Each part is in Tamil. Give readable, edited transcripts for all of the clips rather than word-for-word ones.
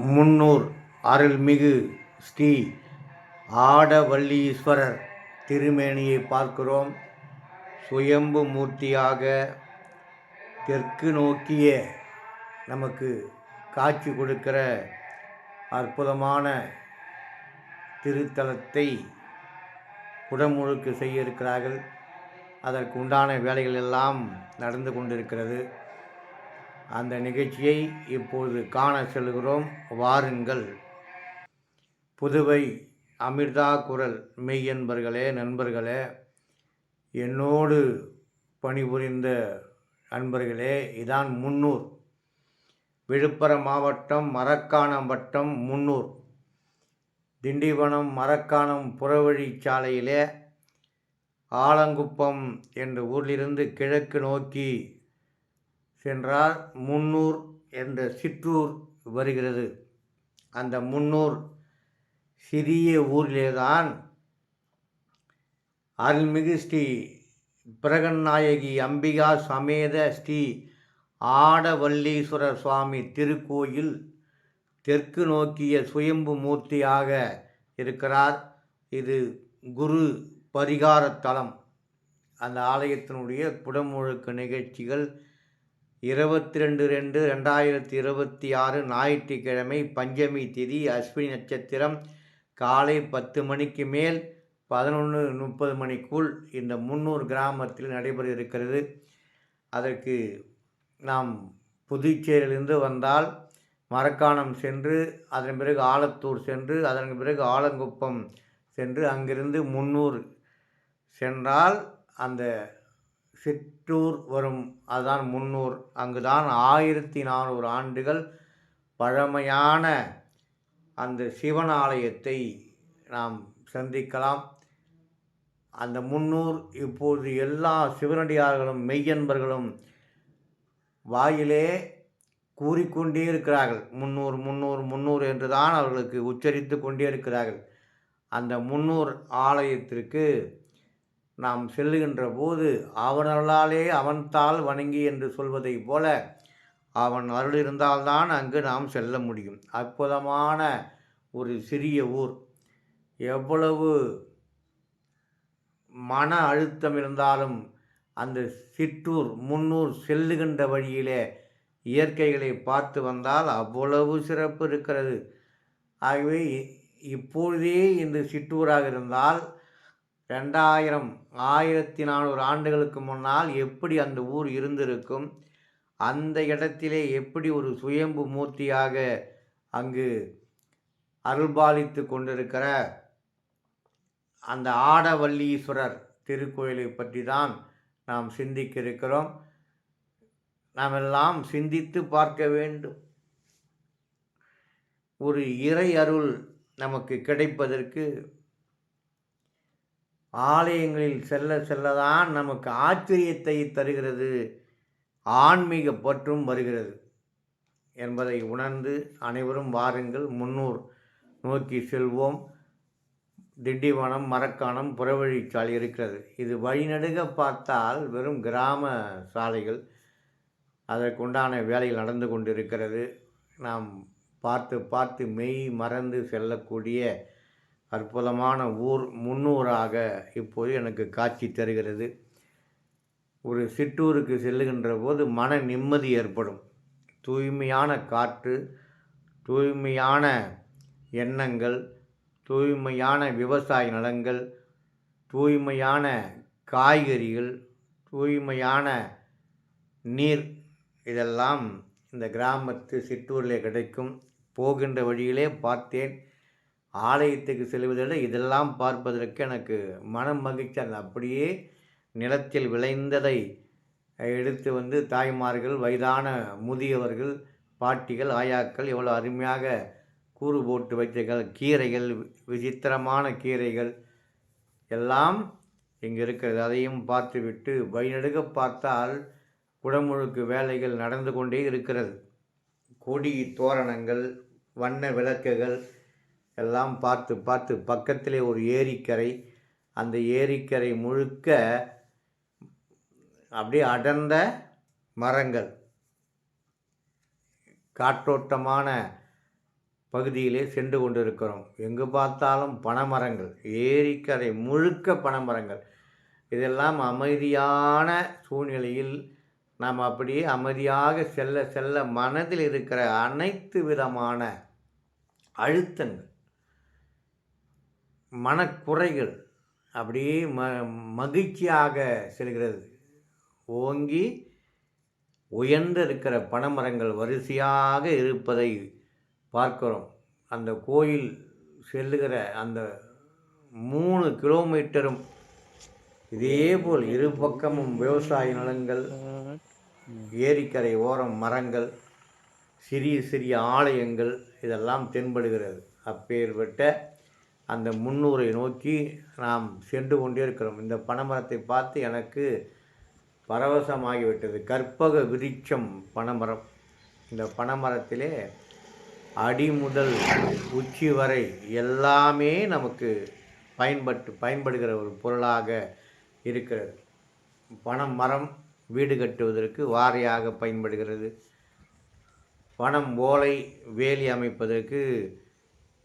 முன்னூர் அருள்மிகு ஸ்ரீ ஆடவல்லீஸ்வரர் திருமேனியை பார்க்கிறோம். சுயம்பு மூர்த்தியாக தெற்கு நோக்கிய நமக்கு காட்சி கொடுக்கிற அற்புதமான திருத்தலத்தை குடமுழுக்கு செய்ய இருக்கிறார்கள். அதற்கு உண்டான வேலைகள் எல்லாம் நடந்து கொண்டிருக்கிறது. அந்த நிகழ்ச்சியை இப்பொழுது காண செல்கிறோம், வாருங்கள். புதுவை அமிர்தா குரல் மெய்யன்பர்களே, நண்பர்களே, என்னோடு பணிபுரிந்த நண்பர்களே, இதான் முன்னூர், விழுப்புரம் மாவட்டம் மரக்காணம் வட்டம் முன்னூர், திண்டிவனம் மரக்காணம் புறவழிச்சாலையிலே ஆலங்குப்பம் என்ற ஊரிலிருந்து கிழக்கு நோக்கி சென்றால் முன்னூர் என்ற சிற்றூர் வருகிறது. அந்த முன்னூர் சிறிய ஊரிலேதான் அருள்மிகு ஸ்ரீ பிரகன்நாயகி அம்பிகா சமேத ஸ்ரீ ஆடவல்லீஸ்வரர் சுவாமி திருக்கோயில் தெற்கு நோக்கிய சுயம்பு மூர்த்தியாக இருக்கிறார். இது குரு பரிகார தலம். அந்த ஆலயத்தினுடைய குடமுழுக்கு நிகழ்ச்சிகள் 22/2/2026 ஞாயிற்றுக்கிழமை பஞ்சமி திதி அஸ்வினி நட்சத்திரம் காலை 10 மணிக்கு மேல் 11:30 மணிக்குள் இந்த முன்னூர் கிராமத்தில் நடைபெற இருக்கிறது. அதற்கு நாம் புதுச்சேரியிலிருந்து வந்தால் மரக்காணம் சென்று, அதன் பிறகு ஆலத்தூர் சென்று, அதன் பிறகு ஆலங்குப்பம் சென்று, அங்கிருந்து முன்னூர் சென்றால் அந்த சிற்றூர் வரும். அதுதான் முன்னூர். அங்குதான் 1400 ஆண்டுகள் பழமையான அந்த சிவன் ஆலயத்தை நாம் சந்திக்கலாம். அந்த முன்னூர் இப்போது எல்லா சிவனடியார்களும் மெய்யன்பர்களும் வாயிலே கூறிக்கொண்டே இருக்கிறார்கள். முன்னூர் முன்னூர் முன்னூர் என்று தான் அவர்களுக்கு உச்சரித்து கொண்டே இருக்கிறார்கள். அந்த முன்னூர் ஆலயத்திற்கு நாம் செல்லுகின்ற போது அவன் அருளாலே அவன்தாள் வணங்கி என்று சொல்வதை போல அவன் அருள் இருந்தால்தான் அங்கு நாம் செல்ல முடியும். அற்புதமான ஒரு சிறிய ஊர். எவ்வளவு மன அழுத்தம் இருந்தாலும் அந்த சிற்றூர் முன்னூர் செல்லுகின்ற வழியிலே இயற்கைகளை பார்த்து வந்தால் அவ்வளவு சிறப்பு இருக்கிறது. ஆகவே இப்பொழுதே இந்த சிற்றூராக இருந்தால் 1400 ஆண்டுகளுக்கு முன்னால் எப்படி அந்த ஊர் இருந்திருக்கும், அந்த இடத்திலே எப்படி ஒரு சுயம்பு மூர்த்தியாக அங்கு அருள்பாலித்து கொண்டிருக்கிற அந்த ஆடவல்லீஸ்வரர் திருக்கோயிலை பற்றி தான் நாம் சிந்திக்க இருக்கிறோம். நாம் எல்லாம் சிந்தித்து பார்க்க வேண்டும். ஒரு இறை அருள் நமக்கு கிடைப்பதற்கு ஆலயங்களில் செல்ல செல்லதான் நமக்கு ஆச்சரியத்தை தருகிறது, ஆன்மீக பற்றும் வருகிறது என்பதை உணர்ந்து அனைவரும் வாருங்கள், முன்னூர் நோக்கி செல்வோம். திண்டிவனம் மரக்காணம் புறவழிச்சாலை இருக்கிறது. இது வழிநடுக பார்த்தால் வெறும் கிராம சாலைகள். அதற்குண்டான வேலைகள் நடந்து கொண்டிருக்கிறது. நாம் பார்த்து பார்த்து மெய் மறந்து செல்லக்கூடிய அற்புதமான ஊர் முன்னூராக இப்போது எனக்கு காட்சி தருகிறது. ஒரு சிற்றூருக்கு செல்லுகின்ற போது மன நிம்மதி ஏற்படும். தூய்மையான காற்று, தூய்மையான எண்ணங்கள், தூய்மையான விவசாய நிலங்கள், தூய்மையான காய்கறிகள், தூய்மையான நீர், இதெல்லாம் இந்த கிராமத்து சிற்றூரில் கிடைக்கும். போகின்ற வழியிலே பார்த்தேன். ஆலயத்துக்கு செல்வதை விட இதெல்லாம் பார்ப்பதற்கு எனக்கு மனம் மகிழ்ச்சி. அந்த அப்படியே நிலத்தில் விளைந்ததை எடுத்து வந்து தாய்மார்கள், வயதான முதியவர்கள், பாட்டிகள், ஆயாக்கள் எவ்வளோ அருமையாக கூறு போட்டு வைத்த கீரைகள், விசித்திரமான கீரைகள் எல்லாம் இங்கே இருக்கிறது. அதையும் பார்த்துவிட்டு வழிநடுக பார்த்தால் குடமுழுக்கு வேலைகள் நடந்து கொண்டே இருக்கிறது. கொடி தோரணங்கள், வண்ண விளக்குகள் எல்லாம் பார்த்து பார்த்து பக்கத்திலே ஒரு ஏரிக்கரை. அந்த ஏரிக்கரை முழுக்க அப்படியே அடர்ந்த மரங்கள், காற்றோட்டமான பகுதியிலே சென்று கொண்டிருக்கிறோம். எங்கு பார்த்தாலும் பனைமரங்கள், ஏரிக்கரை முழுக்க பனைமரங்கள். இதெல்லாம் அமைதியான சூழ்நிலையில் நாம் அப்படியே அமைதியாக செல்ல செல்ல மனதில் இருக்கிற அனைத்து விதமான அழுத்தங்கள், மனக்குறைகள் அப்படியே மகிழ்ச்சியாக செல்கிறது. ஓங்கி உயர்ந்து இருக்கிற பனைமரங்கள் வரிசையாக இருப்பதை பார்க்கிறோம். அந்த கோயில் செல்லுகிற அந்த 3 கிலோமீட்டரும் இதேபோல் இரு பக்கமும் விவசாய நிலங்கள், ஏரிக்கரை ஓரம் மரங்கள், சிறிய சிறிய ஆலயங்கள் இதெல்லாம் தென்படுகிறது. அப்பேற்பட்ட அந்த 300ஐ நோக்கி நாம் சென்று கொண்டே இருக்கிறோம். இந்த பனைமரத்தை பார்த்து எனக்கு பரவசமாகிவிட்டது. கற்பக விருட்சம் பனைமரம். இந்த பனைமரத்திலே அடி முதல் உச்சி வரை எல்லாமே நமக்கு பயன்படுகிற ஒரு பொருளாக இருக்கிறது. பனைமரம் வீடு கட்டுவதற்கு வாரையாக பயன்படுகிறது. பனம் ஓலை வேலி அமைப்பதற்கு,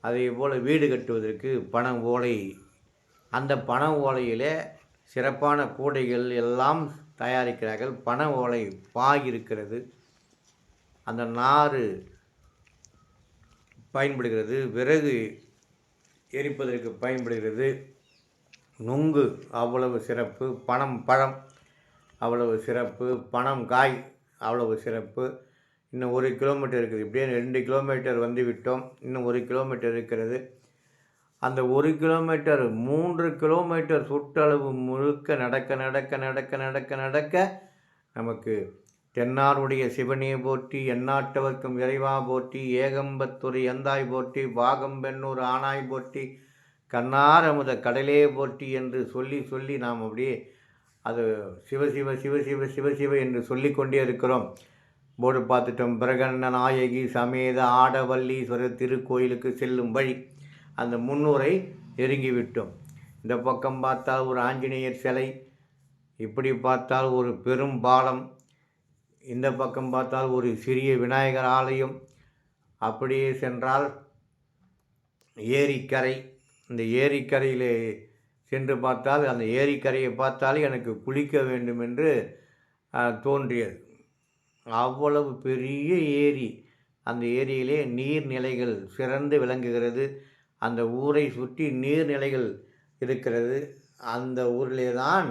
அதே போல் வீடு கட்டுவதற்கு பனை ஓலை. அந்த பனை ஓலையிலே சிறப்பான கூடைகள் எல்லாம் தயாரிக்கிறார்கள். பனை ஓலை பாய் இருக்கிறது. அந்த நாறு பயன்படுகிறது. விறகு எரிப்பதற்கு பயன்படுகிறது. நுங்கு அவ்வளவு சிறப்பு. பழம் அவ்வளவு சிறப்பு. பனம் காய் அவ்வளவு சிறப்பு. இன்னும் 1 கிலோமீட்டர் இருக்குது. இப்படியே 2 கிலோமீட்டர் வந்து விட்டோம். இன்னும் 1 கிலோமீட்டர் இருக்கிறது. அந்த 1 கிலோமீட்டர் 3 கிலோமீட்டர் சுற்றளவு முழுக்க நடக்க நடக்க நடக்க நடக்க நடக்க நமக்கு தென்னாருடைய சிவனே போற்றி, எந்நாட்டவர்க்கும் இறைவா போற்றி, ஏகம்பத்துறை எந்தாய் போற்றி, பாகம்பெண்ணூர் ஆனாய் போற்றி, கண்ணார் அமுத கடலே போற்றி என்று சொல்லி சொல்லி நாம் அப்படியே அது சிவசிவ சிவசிவ சிவசிவ என்று சொல்லிக்கொண்டே இருக்கிறோம். போர்டு பார்த்துட்டோம். பிரகன்ன நாயகி சமேத ஆடவல்லீஸ்வரர் திருக்கோயிலுக்கு செல்லும் வழி. அந்த 300ஐ நெருங்கிவிட்டோம். இந்த பக்கம் பார்த்தால் ஒரு ஆஞ்சநேயர் சிலை, இப்படி பார்த்தால் ஒரு பெரும் பாலம், இந்த பக்கம் பார்த்தால் ஒரு சிறிய விநாயகர் ஆலயம், அப்படியே சென்றால் ஏரிக்கரை. இந்த ஏரிக்கரையிலே சென்று பார்த்தால் அந்த ஏரிக்கரையை பார்த்தாலே எனக்கு குளிக்க வேண்டும் என்று தோன்றியது. அவ்வளவு பெரிய ஏரி. அந்த ஏரியிலே நீர்நிலைகள் சிறந்து விளங்குகிறது. அந்த ஊரை சுற்றி நீர்நிலைகள் இருக்கிறது. அந்த ஊரிலே தான்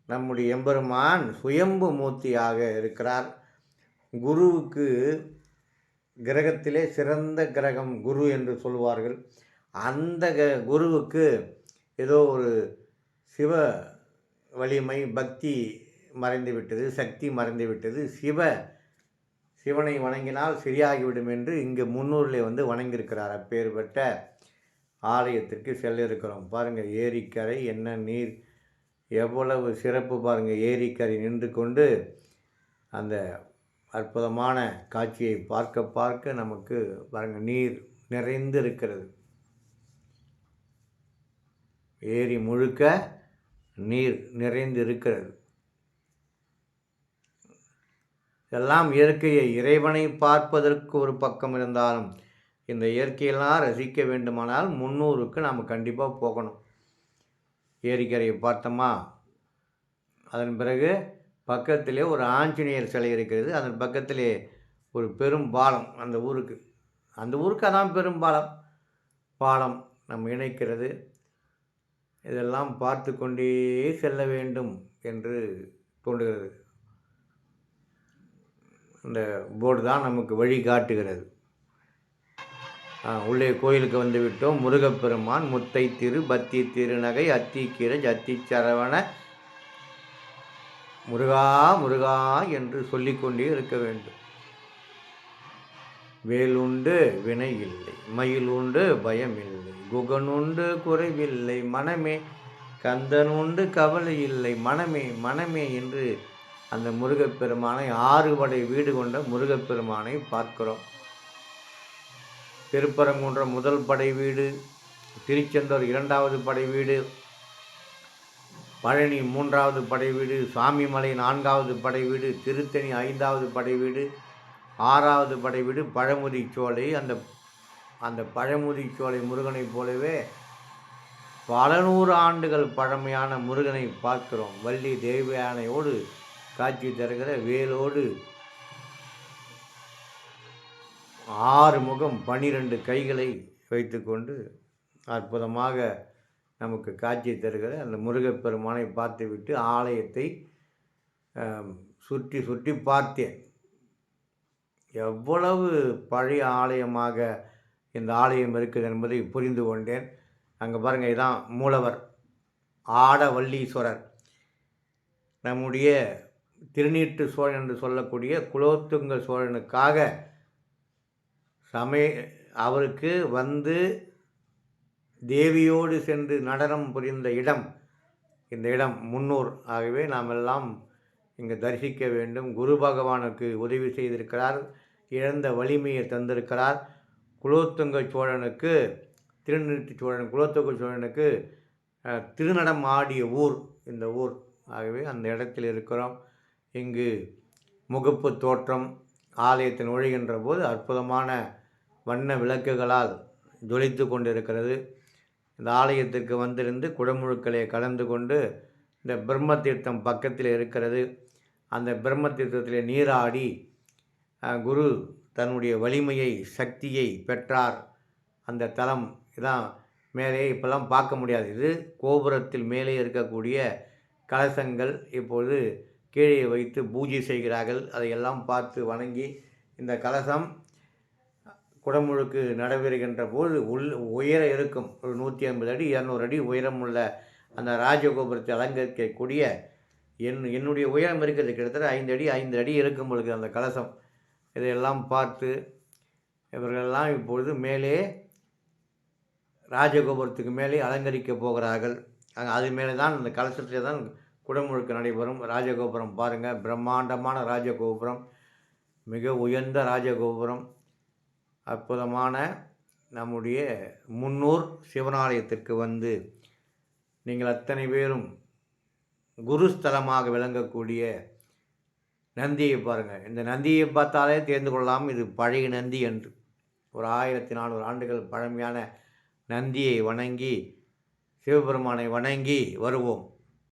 நம்முடைய எம்பெருமான் சுயம்பு மூர்த்தியாக இருக்கிறார். குருவுக்கு கிரகத்திலே சிறந்த கிரகம் குரு என்று சொல்வார்கள். அந்த குருவுக்கு ஏதோ ஒரு சிவ வலிமை, பக்தி மறைந்துவிட்டது, சக்தி மறைந்துவிட்டது. சிவனை வணங்கினால் சரியாகிவிடும் என்று இங்கே 300லே வந்து வணங்கியிருக்கிறார். அப்பேற்பட்ட ஆலயத்திற்கு செல்ல இருக்கிறோம். பாருங்கள், ஏரிக்கரை என்ன நீர், எவ்வளவு சிறப்பு பாருங்கள். ஏரிக்கரை நின்று கொண்டு அந்த அற்புதமான காட்சியை பார்க்க பார்க்க நமக்கு பாருங்கள் நீர் நிறைந்து இருக்கிறது. ஏரி முழுக்க நீர் நிறைந்து இருக்கிறது. எல்லாம் இயற்கையை, இறைவனை பார்ப்பதற்கு ஒரு பக்கம் இருந்தாலும் இந்த இயற்கையெல்லாம் ரசிக்க வேண்டுமானால் 300க்கு நாம் கண்டிப்பாக போகணும். ஏரிக்கரையை பார்த்தோமா, அதன் பிறகு பக்கத்திலே ஒரு ஆஞ்சநேயர் சிலை இருக்கிறது. அதன் பக்கத்திலே ஒரு பெரும் பாலம். அந்த ஊருக்கு அதான் பெரும் பாலம் நம்ம இணைக்கிறது. இதெல்லாம் பார்த்து கொண்டே செல்ல வேண்டும் என்று தோன்றுகிறது. இந்த போர்டு தான் நமக்கு வழி காட்டுகிறது. உள்ளே கோயிலுக்கு வந்து விட்டோம். முருகப்பெருமான், முத்தை திரு, பத்தி திருநகை, அத்திக்கீரை, அத்தி சரவண முருகா முருகா என்று சொல்லிக்கொண்டே இருக்க வேண்டும். வேலுண்டு வினை இல்லை, மயில் உண்டு பயம் இல்லை, குகனுண்டு குறைவில்லை மனமே, கந்தனுண்டு கவலை இல்லை மனமே மனமே என்று அந்த முருகப்பெருமானை 6 படை வீடு கொண்ட முருகப்பெருமானை பார்க்கிறோம். திருப்பரங்குன்றம் முதல் படை வீடு, திருச்செந்தூர் 2வது படை வீடு, பழனி 3வது படை வீடு, சாமிமலை 4வது படை வீடு, திருத்தணி 5வது படை வீடு, 6வது படை வீடு பழமுதிர் சோலை. அந்த அந்த பழமுதிர்ச்சோலை முருகனைப் போலவே பல நூறு ஆண்டுகள் பழமையான முருகனை பார்க்கிறோம். வள்ளி தேவயானையோடு காட்சி தருகிற வேலோடு 6 முகம் 12 கைகளை வைத்துக்கொண்டு அற்புதமாக நமக்கு காட்சி தருகிற அந்த முருகப்பெருமானை பார்த்துவிட்டு ஆலயத்தை சுற்றி சுற்றி பார்த்தேன். எவ்வளவு பழைய ஆலயமாக இந்த ஆலயம் இருக்குது என்பதை புரிந்து கொண்டேன். அங்கே பாருங்கள், இதான் மூலவர் ஆடவல்லீஸ்வரர். நம்முடைய திருநீற்று சோழன் என்று சொல்லக்கூடிய குலோத்துங்க சோழனுக்காக அவருக்கு வந்து தேவியோடு சென்று நடனம் புரிந்த இடம் இந்த இடம் முன்னூர். ஆகவே நாம் எல்லாம் இங்கே தரிசிக்க வேண்டும். குரு பகவானுக்கு உதவி செய்திருக்கிறார், இழந்த வலிமையை தந்திருக்கிறார். குலோத்துங்க சோழனுக்கு திருநீற்று சோழன் குலோத்துங்க சோழனுக்கு திருநடம் ஆடிய ஊர் இந்த ஊர். ஆகவே அந்த இடத்தில் இருக்கிறோம். இங்கு முகப்பு தோற்றம் ஆலயத்தில் நுழைகின்ற போது அற்புதமான வண்ண விளக்குகளால் ஜொலித்து கொண்டிருக்கிறது. இந்த ஆலயத்திற்கு வந்திருந்து குடமுழுக்களை கலந்து கொண்டு இந்த பிரம்ம தீர்த்தம் பக்கத்தில் இருக்கிறது. அந்த பிரம்ம தீர்த்தத்தில் நீராடி குரு தன்னுடைய வலிமையை சக்தியை பெற்றார். அந்த தலம் இதான் மேலே இப்போல்லாம் பார்க்க முடியாது. இது கோபுரத்தில் மேலே இருக்கக்கூடிய கலசங்கள் இப்பொழுது கீழே வைத்து பூஜை செய்கிறார்கள். அதையெல்லாம் பார்த்து வணங்கி இந்த கலசம் குடமுழுக்கு நடைபெறுகின்ற போது உயர இருக்கும். ஒரு 150 அடி 200 அடி உயரமுள்ள அந்த ராஜகோபுரத்தை அலங்கரிக்கக்கூடிய என்னுடைய உயரம் இருக்கிறது கிட்டத்தட்ட 5 அடி இருக்கும் பொழுது அந்த கலசம். இதையெல்லாம் பார்த்து இவர்களெல்லாம் இப்பொழுது மேலே ராஜகோபுரத்துக்கு மேலே அலங்கரிக்க போகிறார்கள். அது மேலே தான் அந்த கலசத்தில் தான் குடமுழுக்கு நடைபெறும். ராஜகோபுரம் பாருங்கள், பிரம்மாண்டமான ராஜகோபுரம், மிக உயர்ந்த ராஜகோபுரம். அற்புதமான நம்முடைய முன்னூர் சிவனாலயத்திற்கு வந்து நீங்கள் அத்தனை பேரும் குருஸ்தலமாக விளங்கக்கூடிய நந்தியை பாருங்கள். இந்த நந்தியை பார்த்தாலே தெரிந்து கொள்ளலாம் இது பழைய நந்தி என்று. ஒரு 1400 ஆண்டுகள் பழமையான நந்தியை வணங்கி சிவபெருமானை வணங்கி வருவோம்.